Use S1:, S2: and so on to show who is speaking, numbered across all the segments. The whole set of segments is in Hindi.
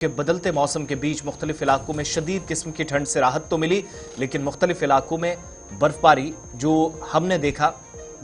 S1: के बदलते मौसम के बीच मुख्तलिफ इलाकों में शदीद किस्म की ठंड से राहत तो मिली, लेकिन मुख्तलिफ इलाकों में बर्फबारी जो हमने देखा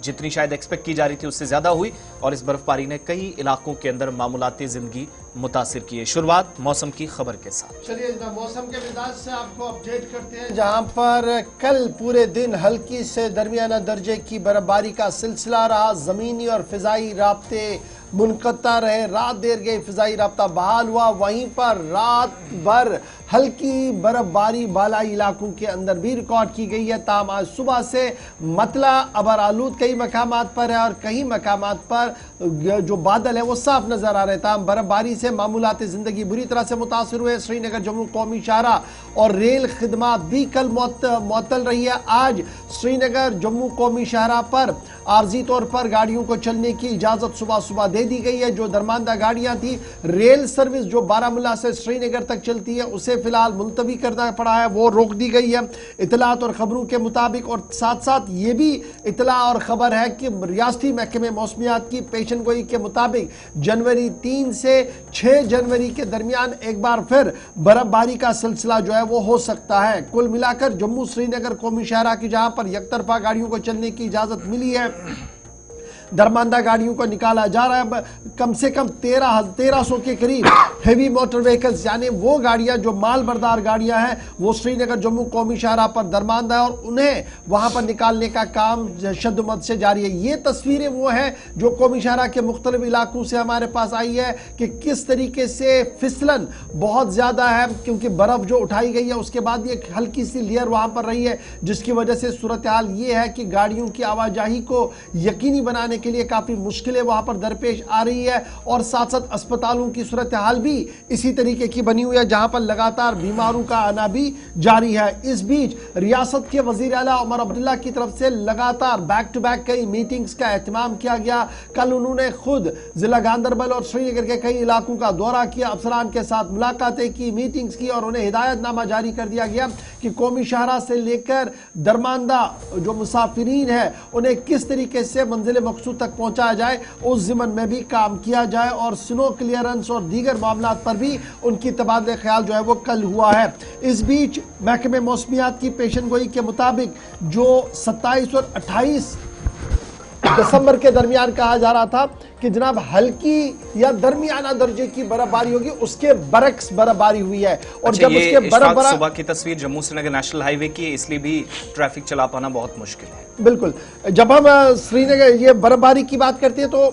S1: जितनी शायद एक्सपेक्ट की जा रही थी उससे ज्यादा हुई और इस बर्फबारी ने कई इलाकों के अंदर मामूलाती जिंदगी मुतासिर की है। शुरुआत मौसम की खबर के साथ।
S2: चलिए मौसम के मिजाज से आपको अपडेट करते हैं, जहां पर कल पूरे दिन हल्की से दरमियाना दर्जे की बर्फबारी का सिलसिला रहा। जमीनी और फिजाई राब्ते मुनक़ता रहे, रात देर गई फिजाई राब्ता बहाल हुआ। वहीं पर रात भर हल्की बर्फबारी बालाई इलाकों के अंदर भी रिकॉर्ड की गई है। ताम आज सुबह से मतला अबर आलूद कई मकामात पर है और कई मकामात पर जो बादल है वो साफ नजर आ रहे। ताम बर्फबारी से मामूलात जिंदगी बुरी तरह से मुतासर हुए। श्रीनगर जम्मू कौमी शाहरा और रेल खिदमात भी कल मुअत्तल रही है। आज श्रीनगर जम्मू कौमी शाहरा पर आर्जी तौर पर गाड़ियों को चलने की इजाजत सुबह सुबह दे दी गई है। जो दरमानदा गाड़ियां थी, रेल सर्विस जो बारामूला से श्रीनगर तक चलती है उसे फिलहाल मुलतवी करना पड़ा है, वो रोक दी गई है इतलात और खबरों के मुताबिक। और साथ साथ ये भी इतला और खबर है कि रियासती महकमे मौसमियात की पेशन गोई के मुताबिक जनवरी 3 से 6 जनवरी के दरमियान एक बार फिर बर्फबारी का सिलसिला जो है वो हो सकता है। कुल मिलाकर जम्मू श्रीनगर कौमी शाहरा की जहां पर यकतरफा गाड़ियों को चलने की इजाजत मिली है, दरमानदा गाड़ियों को निकाला जा रहा है। कम से कम 1300 के करीब हेवी मोटर व्हीकल्स यानी वो गाड़ियां जो माल बरदार गाड़ियां हैं वो श्रीनगर जम्मू कौमी शाहरा पर दरमानदा है और उन्हें वहां पर निकालने का काम शद्दमद से जारी है। ये तस्वीरें वो हैं जो कौमी शाहरा के मुख्तलिफ इलाकों से हमारे पास आई है कि किस तरीके से फिसलन बहुत ज्यादा है, क्योंकि बर्फ जो उठाई गई है उसके बाद भी एक हल्की सी लेयर वहां पर रही है, जिसकी वजह से सूरत हाल ये है कि गाड़ियों की आवाजाही को यकीनी बनाने के लिए काफी मुश्किलें वहां पर दरपेश आ रही है। और साथ साथ अस्पतालों की सूरत हाल भी इसी तरीके की बनी हुई है, जहां पर लगातार बीमारों का आना भी जारी है। इस बीच रियासत के वजीर आला उमर अब्दुल्ला की तरफ से लगातार बैक टू बैक कई मीटिंग्स का एहतमाम किया गया। कल उन्होंने खुद जिला गांदरबल और श्रीनगर के कई इलाकों का दौरा किया, अफसरान के साथ मुलाकातें की, मीटिंग्स की और उन्हें हिदायतनामा जारी कर दिया गया कि कौमी शाहरा से लेकर दरमानदा जो मुसाफिरीन है उन्हें किस तरीके से मंजिल मकसूद तक पहुंचाया जाए, उस जिमन में भी काम किया जाए। और स्नो क्लियरेंस और दीगर मामलात पर भी उनकी तबादले ख्याल जो है वो कल हुआ है। इस बीच महकमे मौसमियात की पेशन गोई के मुताबिक जो 27 और 28 दिसंबर के दरमियान कहा जा रहा था कि जनाब हल्की या दरमियाना दर्जे की बर्फबारी होगी, उसके बरक्स बर्फबारी हुई है। और जब उसके बर्फबारी
S1: सुबह की तस्वीर जम्मू श्रीनगर नेशनल हाईवे की, इसलिए भी ट्रैफिक चला पाना बहुत मुश्किल है।
S2: बिल्कुल, जब हम श्रीनगर ये बर्फबारी की बात करते हैं तो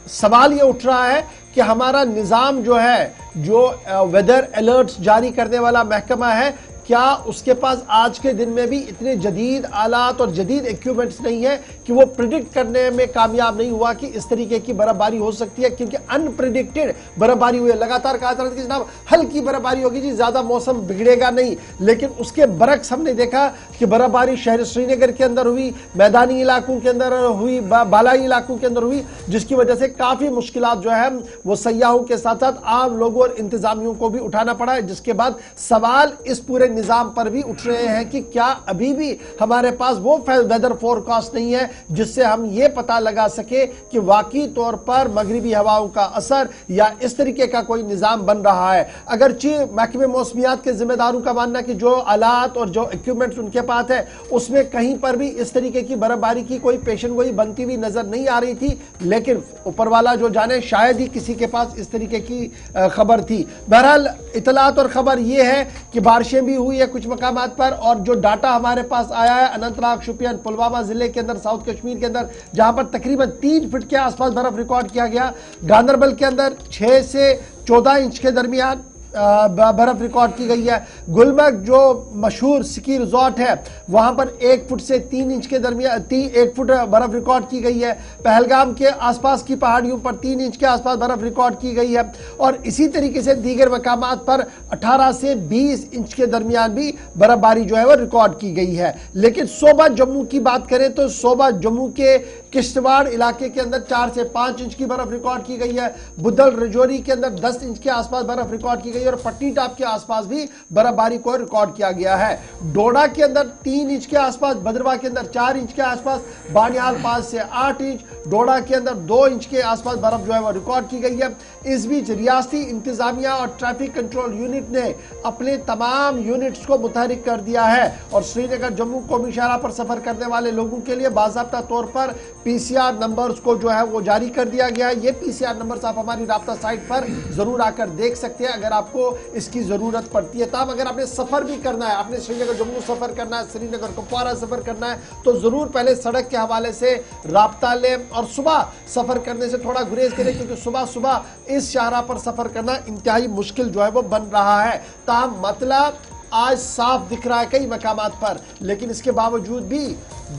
S2: सवाल ये उठ रहा है कि हमारा निज़ाम जो है, जो वेदर अलर्ट्स जारी करने वाला महकमा है, क्या उसके पास आज के दिन में भी इतने जदीद आलात और जदीद इक्विपमेंट्स नहीं है कि वो प्रिडिक्ट करने में कामयाब नहीं हुआ कि इस तरीके की बर्फबारी हो सकती है, क्योंकि अनप्रिडिक्टेड बर्फबारी हुई है। लगातार कहा जा रहा था कि जनाब हल्की बर्फबारी होगी जी, ज्यादा मौसम बिगड़ेगा नहीं, लेकिन उसके बरक्स हमने देखा कि बर्फबारी शहर श्रीनगर के अंदर हुई, मैदानी इलाकों के अंदर हुई, बालाई इलाकों के अंदर हुई, जिसकी वजह से काफी मुश्किलात जो है वो सयाहों के साथ साथ आम लोगों और इंतजामियों को भी उठाना पड़ा है। जिसके बाद सवाल इस पूरे निजाम पर भी उठ रहे हैं कि क्या अभी भी हमारे पास वो वेदर फोरकास्ट नहीं है जिससे हम ये पता लगा सके कि वाकई तौर पर मगरिबी हवाओं का असर या इस तरीके का कोई निजाम बन रहा है। अगरचे महकमे मौसमियात के जिम्मेदारों का मानना कि जो आलात और जो इक्विपमेंट्स उनके पास है उसमें कहीं पर भी इस तरीके की बर्फबारी की कोई पेशन गोई बनती हुई नजर नहीं आ रही थी, लेकिन ऊपर वाला जो जाने शायद ही किसी के पास इस तरीके की खबर थी। बहरहाल इतलात और खबर यह है कि बारिशें भी हुई है कुछ मकामात पर, और जो डाटा हमारे पास आया है अनंतनाग, शुपियान, पुलवामा जिले के अंदर, साउथ कश्मीर के अंदर, जहां पर तकरीबन 3 फीट के आसपास बर्फ रिकॉर्ड किया गया। गांदरबल के अंदर 6 से 14 इंच के दरमियान बर्फ रिकॉर्ड की गई है। गुलमर्ग जो मशहूर स्की रिजॉर्ट है वहां पर 1 फुट से 3 इंच के दरमियान 1 फुट बर्फ रिकॉर्ड की गई है। पहलगाम के आसपास की पहाड़ियों पर 3 इंच के आसपास बर्फ रिकॉर्ड की गई है और इसी तरीके से दीगर मकामात पर 18 से 20 इंच के दरमियान भी बर्फबारी जो है वो रिकॉर्ड की गई है। लेकिन सोबा जम्मू की बात करें तो सोबा जम्मू के किश्तवाड़ इलाके के अंदर 4 से 5 इंच की बर्फ रिकॉर्ड की गई है। बुद्धल रजौरी के अंदर 10 इंच के आसपास बर्फ रिकॉर्ड की गई और पट्टी टाप के आसपास भी बर्फ बर्फबारी को रिकॉर्ड किया गया है। डोडा के अंदर 3 इंच के आसपास, भद्रवाह के अंदर 4 इंच के आसपास, बानिहाल 5 से 8 इंच, डोडा के अंदर 2 इंच के आसपास बर्फ जो है वो रिकॉर्ड की गई है। इस बीच रियासती इंतजामिया और ट्रैफिक कंट्रोल यूनिट ने अपने तमाम यूनिट्स को मुतहरिक कर दिया है और श्रीनगर जम्मू कौमी शाहराह पर सफर करने वाले लोगों के लिए बाज़ाब्ता तौर पर पीसीआर नंबर्स को जो है वो जारी कर दिया गया है। ये पीसीआर नंबर्स आप हमारी राब्ता साइट पर जरूर आकर देख सकते हैं अगर आपको इसकी जरूरत पड़ती है। तब अगर आपने सफर भी करना है, आपने श्रीनगर जम्मू सफर करना है, श्रीनगर कुपवारा सफर करना है, तो जरूर पहले सड़क के हवाले से राब्ता लें और सुबह सफर करने से थोड़ा गुरेज करें, क्योंकि सुबह सुबह इस शाहराह पर सफर करना इंतहाई मुश्किल जो है वो बन रहा है। ताहम मतलब आज साफ दिख रहा है कई मकामात पर, लेकिन इसके बावजूद भी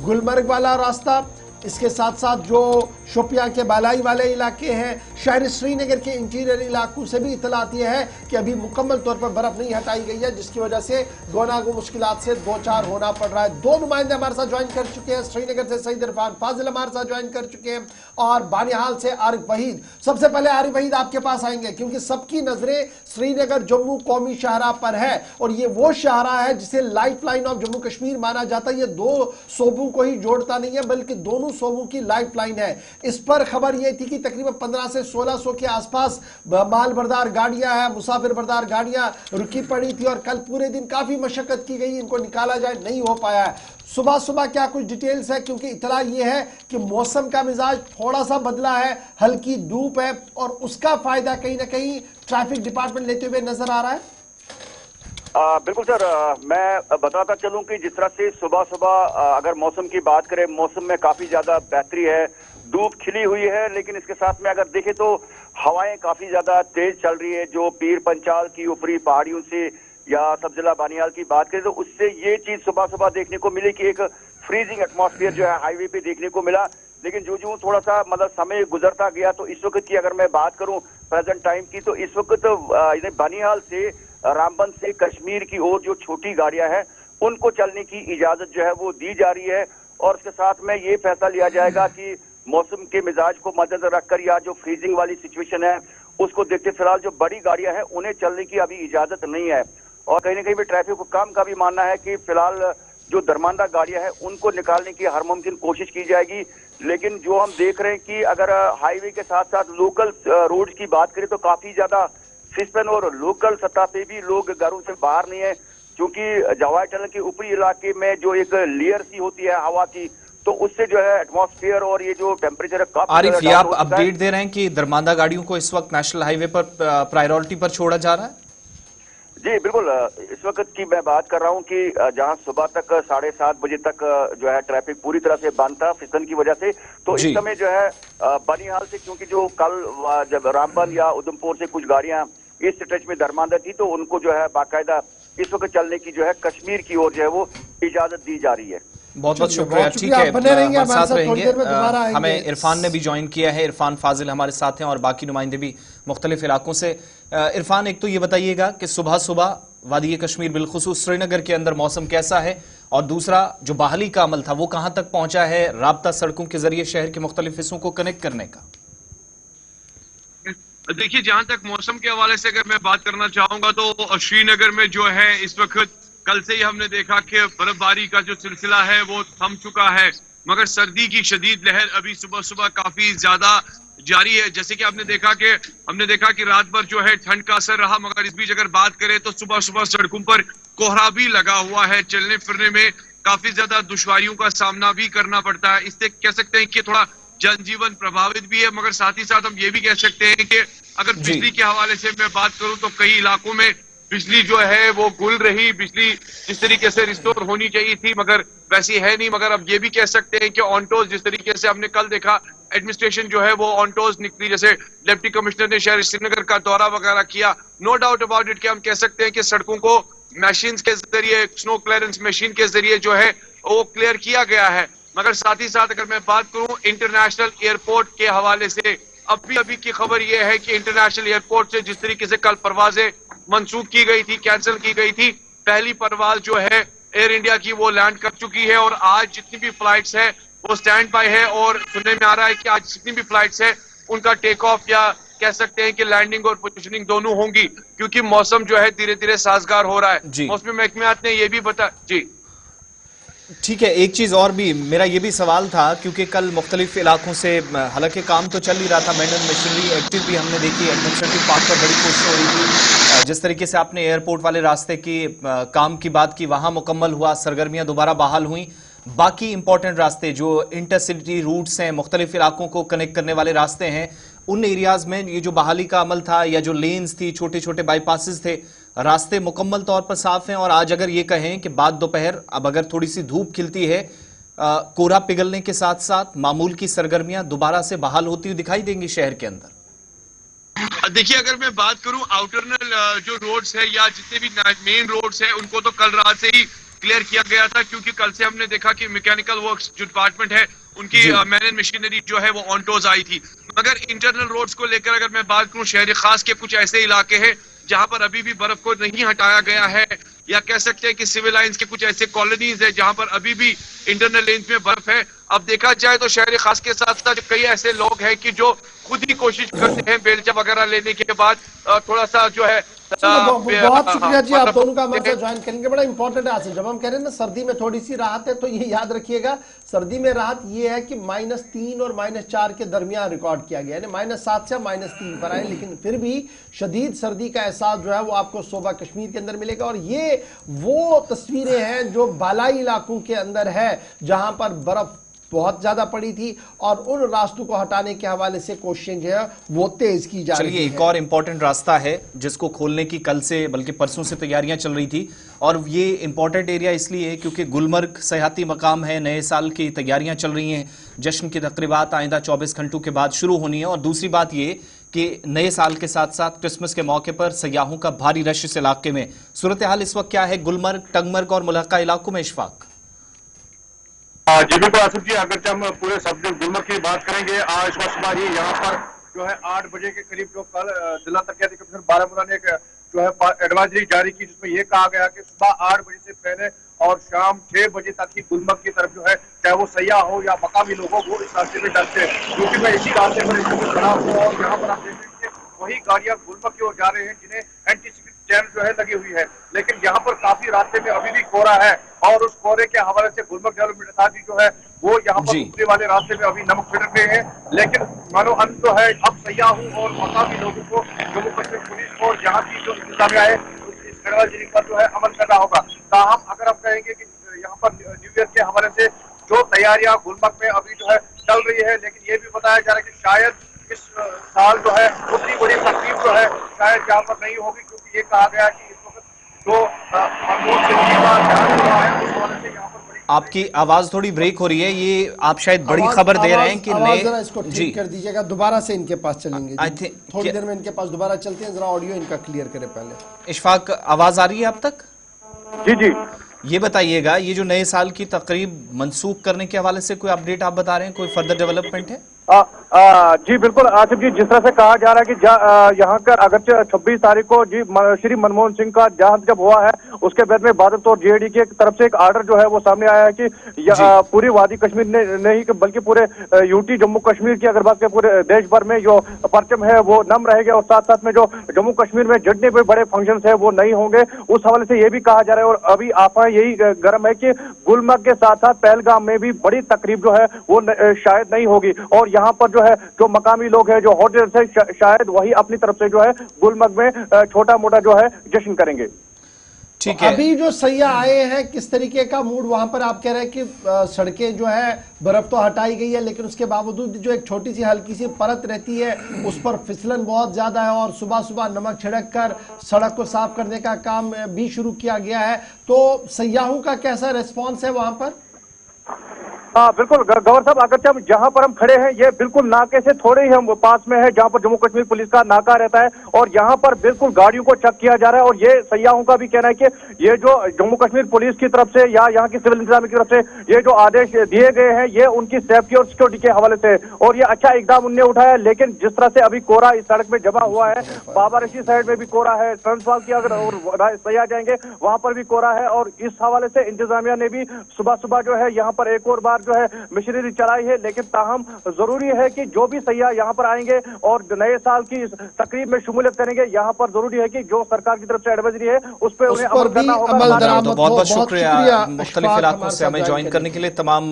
S2: गुलमर्ग वाला रास्ता, इसके साथ साथ जो शोपियां के बालाई वाले इलाके हैं, शहर श्रीनगर के इंटीरियर इलाकों से भी इतला आती है कि अभी मुकम्मल तौर पर बर्फ नहीं हटाई गई है, जिसकी वजह से गोनागो मुश्किलात से दो चार होना पड़ रहा है। 2 नुमाइंदे हमारे साथ ज्वाइन कर चुके हैं। श्रीनगर से सईद इरफान फाजिल हमारे साथ ज्वाइन कर चुके हैं और बानिहाल से आरिफ वहीद। सबसे पहले आरिफ वहीद आपके पास आएंगे, क्योंकि सबकी नजरें श्रीनगर जम्मू कौमी शाहराह पर है और ये वो शाहराह है जिसे life line of Jammu Kashmir माना जाता है। ये 2 सूबों को ही जोड़ता नहीं है, बल्कि दोनों सूबों की लाइफ लाइन है। इस पर खबर यह थी कि तकरीबन 1500 से 1600 के आसपास माल बरदार गाड़ियां हैं, मुसाफिर बरदार गाड़ियां रुकी पड़ी थी और कल पूरे दिन काफी मशक्कत की गई, इनको निकाला जाए, नहीं हो पाया है। सुबह सुबह क्या कुछ डिटेल्स है, क्योंकि इतला यह है कि मौसम का मिजाज थोड़ा सा बदला है, हल्की धूप है और उसका फायदा कहीं ना कहीं ट्रैफिक डिपार्टमेंट लेते हुए नजर आ रहा है।
S3: बिल्कुल सर, मैं बताता चलूं कि जिस तरह से सुबह सुबह अगर मौसम की बात करें, मौसम में काफी ज्यादा बेहतरी है, धूप खिली हुई है, लेकिन इसके साथ में अगर देखें तो हवाएं काफी ज्यादा तेज चल रही है। जो पीर पंचाल की ऊपरी पहाड़ियों से या सब्जिला बानियाल की बात करें तो उससे ये चीज सुबह सुबह देखने को मिली कि एक फ्रीजिंग एटमॉस्फेयर जो है हाईवे पे देखने को मिला। लेकिन जो थोड़ा सा मतलब समय गुजरता गया तो इस वक्त की अगर मैं बात करूं प्रेजेंट टाइम की, तो इस वक्त बानिहाल से रामबन से कश्मीर की ओर जो छोटी गाड़ियां हैं उनको चलने की इजाजत जो है वो दी जा रही है और उसके साथ में ये फैसला लिया जाएगा कि मौसम के मिजाज को मद्देनजर रखकर या जो फ्रीजिंग वाली सिचुएशन है उसको देखते फिलहाल जो बड़ी गाड़ियां हैं उन्हें चलने की अभी इजाजत नहीं है। और कहीं ना कहीं भी ट्रैफिक हुकाम का भी मानना है कि फिलहाल जो दरमांदा गाड़ियां हैं उनको निकालने की हर मुमकिन कोशिश की जाएगी। लेकिन जो हम देख रहे हैं कि अगर हाईवे के साथ साथ लोकल रोड की बात करें तो काफी ज्यादा सिस्टम और लोकल सतह पे भी लोग घरों से बाहर नहीं है, क्योंकि जवाहर टनल के ऊपरी इलाके में जो एक लेयर सी होती है हवा की, तो उससे जो है एटमॉस्फेयर और ये जो टेम्परेचर है काफी।
S1: आरिफ, ये आप अपडेट दे रहे हैं कि दरमांदा गाड़ियों को इस वक्त नेशनल हाईवे पर प्रायोरिटी पर छोड़ा जा रहा है?
S3: जी बिल्कुल, इस वक्त की मैं बात कर रहा हूं कि जहां सुबह तक 7:30 बजे तक जो है ट्रैफिक पूरी तरह से बंद था फिसन की वजह से, तो इस समय जो है बनिहाल से, क्योंकि जो कल जब रामबन या उधमपुर से कुछ गाड़ियां इस स्ट्रेच में दरमांदा थी तो उनको जो है बाकायदा इस वक्त चलने की जो है कश्मीर की ओर जो है वो इजाजत दी जा रही है।
S1: बहुत बहुत शुक्रिया। ठीक है, हमारे साथ रहेंगे। हमें इरफान ने भी ज्वाइन किया है, इरफान फाजिल हमारे साथ हैं और बाकी नुमाइंदे भी मुख्तलिफ इलाकों से। इरफान, एक तो ये बताइएगा कि सुबह सुबह वादी कश्मीर बिलखुसूस श्रीनगर के अंदर मौसम कैसा है, और दूसरा जो बहाली का अमल था वो कहां तक पहुंचा है, राब्ता सड़कों के जरिए शहर के मुख्तलिफ हिस्सों को कनेक्ट करने का?
S4: देखिए, जहां तक मौसम के हवाले से अगर मैं बात करना चाहूंगा तो श्रीनगर में जो है इस वक्त कल से ही हमने देखा कि बर्फबारी का जो सिलसिला है वो थम चुका है, मगर सर्दी की शदीद लहर अभी सुबह सुबह काफी ज्यादा जारी है। जैसे कि हमने देखा कि रात भर जो है ठंड का असर रहा, मगर इस बीच अगर बात करें तो सुबह सुबह सड़कों पर कोहरा भी लगा हुआ है, चलने फिरने में काफी ज्यादा दुश्वारियों का सामना भी करना पड़ता है। इससे कह सकते हैं कि थोड़ा जनजीवन प्रभावित भी है, मगर साथ ही साथ हम ये भी कह सकते हैं कि अगर बिजली के हवाले से मैं बात करूं तो कई इलाकों में बिजली जो है वो गुल रही, बिजली जिस तरीके से रिस्टोर होनी चाहिए थी मगर वैसी है नहीं। मगर अब ये भी कह सकते हैं कि ऑनटोज जिस तरीके से हमने कल देखा एडमिनिस्ट्रेशन जो है वो ऑनटोज निकली, जैसे डिप्टी कमिश्नर ने शहर श्रीनगर का दौरा वगैरह किया। नो डाउट अबाउट इट कि हम कह सकते हैं कि सड़कों को मशीन के जरिए, स्नो क्लियरेंस मशीन के जरिए जो है वो क्लियर किया गया है। मगर साथ ही साथ अगर मैं बात करूं इंटरनेशनल एयरपोर्ट के हवाले से, अभी की खबर यह है कि इंटरनेशनल एयरपोर्ट से जिस तरीके से कल परवाजें मंसूख की गई थी, कैंसिल की गई थी, पहली परवाज जो है एयर इंडिया की वो लैंड कर चुकी है और आज जितनी भी फ्लाइट्स है वो स्टैंड बाय है और सुनने में आ रहा है कि आज जितनी भी फ्लाइट्स है उनका टेक ऑफ या कह सकते हैं कि लैंडिंग और पोजिशनिंग दोनों होंगी, क्योंकि मौसम जो है धीरे धीरे साजगार हो रहा है। मौसमी महकमात ने यह भी बता जी
S1: ठीक है। एक चीज और भी मेरा ये भी सवाल था, क्योंकि कल मुख्तलिफ इलाकों से हालांकि काम तो चल ही रहा था, मैनुअल मशीनरी एक्टिव भी हमने देखी, एडमिनिस्ट्रेटिव पार्क पर बड़ी कोशिश हो रही थी। जिस तरीके से आपने एयरपोर्ट वाले रास्ते की काम की बात की, वहां मुकम्मल हुआ, सरगर्मियां दोबारा बहाल हुई। बाकी इंपॉर्टेंट रास्ते जो इंटरसिटी रूट्स हैं, मुख्तलिफ इलाकों को कनेक्ट करने वाले रास्ते हैं, उन एरियाज में ये जो बहाली का अमल था या जो लेन्स थी, छोटे छोटे बाईपासेस थे, रास्ते मुकम्मल तौर पर साफ हैं। और आज अगर ये कहें कि बाद दोपहर अब अगर थोड़ी सी धूप खिलती है, कोहरा पिघलने के साथ साथ मामूल की सरगर्मियां दोबारा से बहाल होती हुई दिखाई देंगी शहर के अंदर।
S4: देखिए, अगर मैं बात करूं आउटरनल जो रोड्स है या जितने भी मेन रोड्स है, उनको तो कल रात से ही क्लियर किया गया था, क्योंकि कल से हमने देखा कि मैकेनिकल वर्क्स जो डिपार्टमेंट है उनकी मैनुअल मशीनरी जो है वो ऑन टोज आई थी। मगर इंटरनल रोड्स को लेकर अगर मैं बात करूं, शहर खास के कुछ ऐसे इलाके हैं जहां पर अभी भी बर्फ को नहीं हटाया गया है, या कह सकते हैं कि सिविल लाइंस के कुछ ऐसे कॉलोनीज है जहां पर अभी भी इंटरनल रेंज में बर्फ है। अब देखा जाए तो शहर खास के साथ साथ कई ऐसे लोग हैं कि जो खुद ही कोशिश करते हैं बेलचा वगैरह लेने के बाद थोड़ा सा जो है।
S2: बहुत शुक्रिया जी, आप दोनों का हमारे साथ ज्वाइन करेंगे, बड़ा इंपॉर्टेंट है। आज जब हम कह रहे हैं ना सर्दी में थोड़ी सी राहत है, तो ये याद रखिएगा, सर्दी में राहत ये है कि -3 और -4 के दरमियान रिकॉर्ड किया गया है, -7 से -3 पर आए, लेकिन फिर भी शदीद सर्दी का एहसास जो है वो आपको सूबा कश्मीर के अंदर मिलेगा। और ये वो तस्वीरें हैं जो बालाई इलाकों के अंदर है, जहां पर बर्फ बहुत ज्यादा पड़ी थी, और उन रास्तों को हटाने के हवाले से कोशिशें जो है वो तेज की जा रही है।
S1: चलिए, एक और इंपॉर्टेंट रास्ता है जिसको खोलने की कल से बल्कि परसों से तैयारियां चल रही थी, और ये इंपॉर्टेंट एरिया इसलिए है क्योंकि गुलमर्ग सयाहती मकाम है, नए साल की तैयारियां चल रही हैं, जश्न की तकरीबात आइंदा 24 घंटों के बाद शुरू होनी है। और दूसरी बात ये कि नए साल के साथ साथ क्रिसमस के मौके पर सयाहों का भारी रश इस इलाके में। सूरत हाल इस वक्त क्या है गुलमर्ग, टंगमर्ग और मुलक्का इलाकों में, इशफाक?
S5: जी बिल्कुल आसिफ जी, अगर हम पूरे सब गुलमर्ग की बात करेंगे, आज सुबह ही यहाँ पर जो है 8 बजे के करीब जो कल जिला तरक्याती कमिश्नर बारामूला ने एक जो है एडवाइजरी जारी की, जिसमें यह कहा गया कि सुबह 8 बजे से पहले और शाम 6 बजे तक ही गुलमर्ग की तरफ जो है, चाहे वो सयाह हो या मकामी लोगों को, इस रास्ते में चलते हैं। क्योंकि मैं इसी रास्ते पर इस समय खड़ा हूँ और यहाँ पर आप देख रहे हैं वही गाड़ियां गुलमर्ग की ओर जा रहे हैं जिन्हें एंटीसिपेट चैन जो है लगी हुई है। लेकिन यहाँ पर काफी रास्ते में अभी भी कोहरा है, और उस कोहरे के हवाले से गुलमर्ग डेवलपमेंट अथॉरिटी जो है वो यहाँ पर ऊपरी वाले रास्ते में अभी नमक छिड़क रहे हैं। लेकिन मानो अंत जो है अब सयाहों और मकामी लोगों को, जम्मू कश्मीर पुलिस और यहाँ की जो इंतजामिया है, इस एडवाइजरी पर जो है अमल करना होगा। ताहम अगर आप कहेंगे कि यहाँ पर न्यू ईयर के हवाले से जो तैयारियां गुलमर्ग में अभी जो है चल रही है, लेकिन ये भी बताया जा रहा है कि शायद इस साल जो है उतनी बड़ी तकलीफ जो है शायद यहाँ पर नहीं होगी, क्योंकि ये कहा गया कि इस वक्त जो
S1: आपकी आवाज थोड़ी ब्रेक हो रही है, ये आप शायद बड़ी खबर दे रहे हैं कि नए,
S2: इसको ठीक कर दीजिएगा, दोबारा से इनके पास चलेंगे, थोड़ी देर में इनके पास दोबारा चलते हैं, जरा ऑडियो इनका क्लियर करें पहले।
S1: इशफाक, आवाज आ रही है अब तक?
S5: जी जी,
S1: ये बताइएगा, ये जो नए साल की तकरीब मनसूख करने के हवाले से कोई अपडेट आप बता रहे हैं, कोई फर्दर डेवलपमेंट है?
S5: जी बिल्कुल आसिफ जी, जिस तरह से कहा जा रहा है कि यहाँ कर अगर 26 तारीख को जी श्री मनमोहन सिंह का जहां जब हुआ है, उसके बाद में भारत और जेडी की तरफ से एक आर्डर जो है वो सामने आया है कि पूरी वादी कश्मीर ने नहीं बल्कि पूरे यूटी जम्मू कश्मीर की अगर बात करें पूरे देश भर में जो परचम है वो नम रहेगा, और साथ साथ में जो जम्मू कश्मीर में जितने भी बड़े फंक्शन है वो नहीं होंगे। उस हवाले से ये भी कहा जा रहा है, और अभी अफवाह यही गर्म है कि गुलमर्ग के साथ साथ पहलगाम में भी बड़ी तकरीब जो है वो शायद नहीं होगी, और यहाँ पर जो है जो मकामी लोग हैं, जो होटल से शायद वही अपनी तरफ से जो है गुलमर्ग में छोटा मोटा जो है जश्न करेंगे।
S1: ठीक है,
S2: अभी जो सयाह आए हैं, किस तरीके का मूड वहां पर? आप कह रहे हैं कि सड़कें जो है बर्फ तो हटाई गई है, लेकिन उसके बावजूद जो एक छोटी सी हल्की सी परत रहती है उस पर फिसलन बहुत ज्यादा है, और सुबह सुबह नमक छिड़क कर सड़क को साफ करने का काम भी शुरू किया गया है। तो सयाहों का कैसा रिस्पॉन्स है वहां पर?
S5: हाँ बिल्कुल गवर साहब, अगर हम जहाँ पर हम खड़े हैं ये बिल्कुल नाके से थोड़े ही हम पास में है जहाँ पर जम्मू कश्मीर पुलिस का नाका रहता है, और यहाँ पर बिल्कुल गाड़ियों को चेक किया जा रहा है। और ये सयाहों का भी कहना है कि ये जो जम्मू कश्मीर पुलिस की तरफ से या यहाँ की सिविल इंतजामिया की तरफ से ये जो आदेश दिए गए हैं ये उनकी सेफ्टी और सिक्योरिटी के हवाले से, और ये अच्छा इकदाम उनने उठाया। लेकिन जिस तरह से अभी कोहरा इस सड़क में जमा हुआ है, बाबा रशी साइड में भी कोहरा है, ट्रांसवाल की अगर और सयाह जाएंगे वहां पर भी कोहरा है, और इस हवाले से इंतजामिया ने भी सुबह सुबह जो है यहाँ पर एक और बार जो है मशीनरी चलाई है, लेकिन ताहम जरूरी है कि जो भी सयाह यहाँ पर आएंगे और नए साल की तकरीब में शमूलियत करेंगे, यहाँ पर जरूरी है कि जो सरकार की तरफ से एडवाइजरी है उस पर उन्हें अमल करना होगा।
S1: तो बहुत बहुत शुक्रिया मुख्तलिफ इलाकों से हमें ज्वाइन करने के लिए। तमाम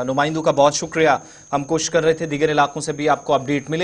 S1: नुमाइंदों का बहुत शुक्रिया। हम कोशिश कर रहे थे दीगर इलाकों से भी आपको अपडेट मिले।